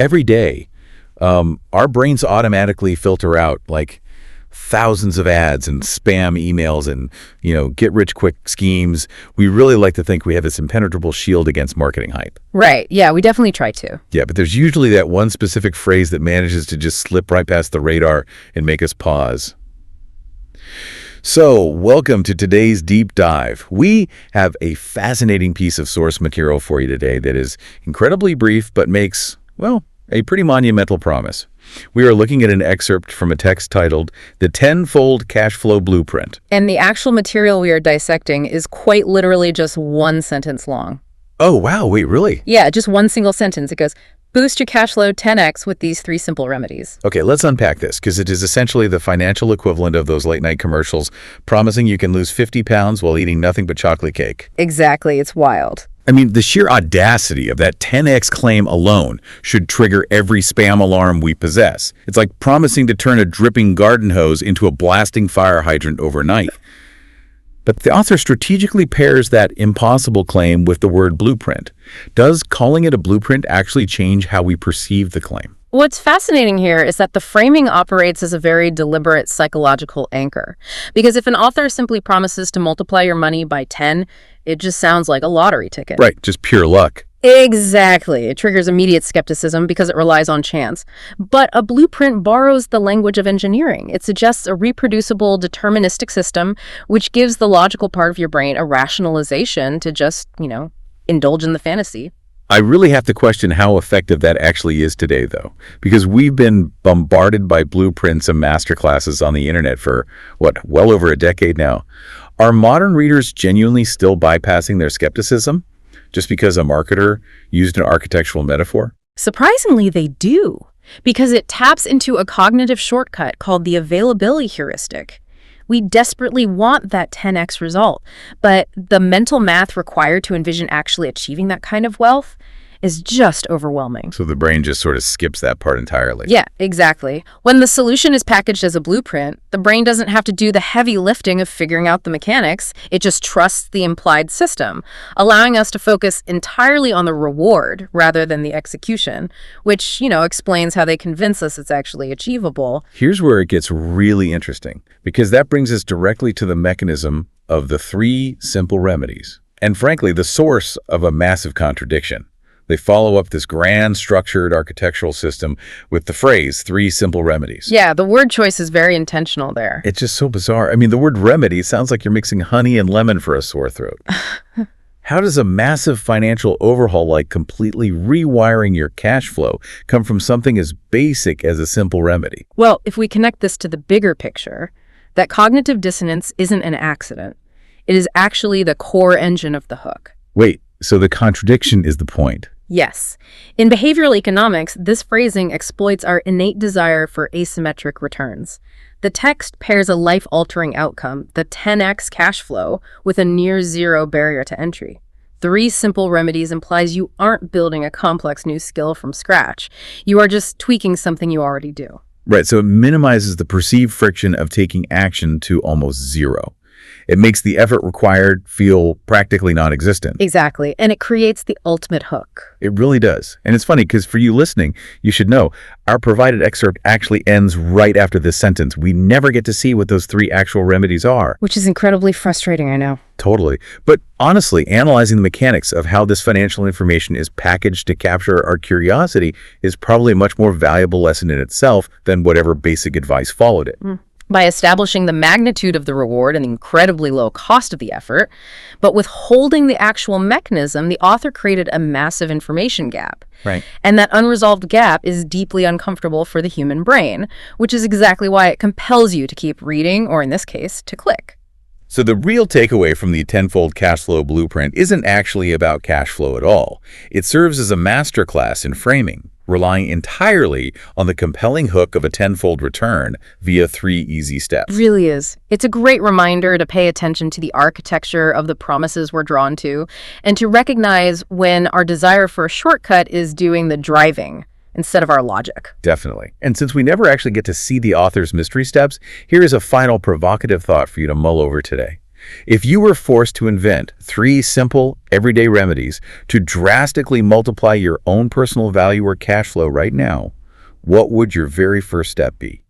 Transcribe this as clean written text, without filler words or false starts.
Every day, our brains automatically filter out like thousands of ads and spam emails and, get-rich-quick schemes. We really like to think we have this impenetrable shield against marketing hype. Right. Yeah, we definitely try to. Yeah, but there's usually that one specific phrase that manages to just slip right past the radar and make us pause. So, welcome to today's deep dive. We have a fascinating piece of source material for you today that is incredibly brief but makes, well, a pretty monumental promise. We are looking at an excerpt from a text titled The Tenfold Cash Flow Blueprint. And the actual material we are dissecting is quite literally just one sentence long. Oh, wow. Wait, really? Yeah, just one single sentence. It goes, boost your cash flow 10x with these 3 simple remedies. Okay, let's unpack this, because it is essentially the financial equivalent of those late-night commercials promising you can lose 50 pounds while eating nothing but chocolate cake. Exactly. It's wild. I mean, the sheer audacity of that 10x claim alone should trigger every spam alarm we possess. It's like promising to turn a dripping garden hose into a blasting fire hydrant overnight. But the author strategically pairs that impossible claim with the word blueprint. Does calling it a blueprint actually change how we perceive the claim? What's fascinating here is that the framing operates as a very deliberate psychological anchor. Because if an author simply promises to multiply your money by 10, it just sounds like a lottery ticket. Right, just pure luck. Exactly. It triggers immediate skepticism because it relies on chance. But a blueprint borrows the language of engineering. It suggests a reproducible, deterministic system, which gives the logical part of your brain a rationalization to just, indulge in the fantasy. I really have to question how effective that actually is today, though, because we've been bombarded by blueprints and masterclasses on the internet for, well over a decade now. Are modern readers genuinely still bypassing their skepticism just because a marketer used an architectural metaphor? Surprisingly, they do, because it taps into a cognitive shortcut called the availability heuristic. We desperately want that 10x result, but the mental math required to envision actually achieving that kind of wealth is just overwhelming. So the brain just sort of skips that part entirely. Yeah, exactly. When the solution is packaged as a blueprint, the brain doesn't have to do the heavy lifting of figuring out the mechanics. It just trusts the implied system, allowing us to focus entirely on the reward rather than the execution, which, explains how they convince us it's actually achievable. Here's where it gets really interesting, because that brings us directly to the mechanism of the 3 simple remedies, and frankly, the source of a massive contradiction. They follow up this grand structured architectural system with the phrase 3 simple remedies. Yeah, the word choice is very intentional there. It's just so bizarre. I mean, the word remedy sounds like you're mixing honey and lemon for a sore throat. How does a massive financial overhaul like completely rewiring your cash flow come from something as basic as a simple remedy? Well, if we connect this to the bigger picture, that cognitive dissonance isn't an accident. It is actually the core engine of the hook. Wait, so the contradiction is the point? Yes. In behavioral economics, this phrasing exploits our innate desire for asymmetric returns. The text pairs a life-altering outcome, the 10x cash flow, with a near-zero barrier to entry. 3 simple remedies implies you aren't building a complex new skill from scratch. You are just tweaking something you already do. Right, so it minimizes the perceived friction of taking action to almost zero. It makes the effort required feel practically non-existent. Exactly, and it creates the ultimate hook. It really does. And it's funny because for you listening, you should know our provided excerpt actually ends right after this sentence. We never get to see what those 3 actual remedies are. Which is incredibly frustrating, I know. Totally. But honestly, analyzing the mechanics of how this financial information is packaged to capture our curiosity is probably a much more valuable lesson in itself than whatever basic advice followed it. By establishing the magnitude of the reward and the incredibly low cost of the effort, but withholding the actual mechanism, the author created a massive information gap. Right. And that unresolved gap is deeply uncomfortable for the human brain, which is exactly why it compels you to keep reading, or in this case, to click. So the real takeaway from the tenfold cash flow blueprint isn't actually about cash flow at all. It serves as a masterclass in framing, relying entirely on the compelling hook of a tenfold return via 3 easy steps. It really is. It's a great reminder to pay attention to the architecture of the promises we're drawn to, and to recognize when our desire for a shortcut is doing the driving instead of our logic. Definitely. And since we never actually get to see the author's mystery steps, here is a final provocative thought for you to mull over today. If you were forced to invent 3 simple, everyday remedies to drastically multiply your own personal value or cash flow right now, what would your very first step be?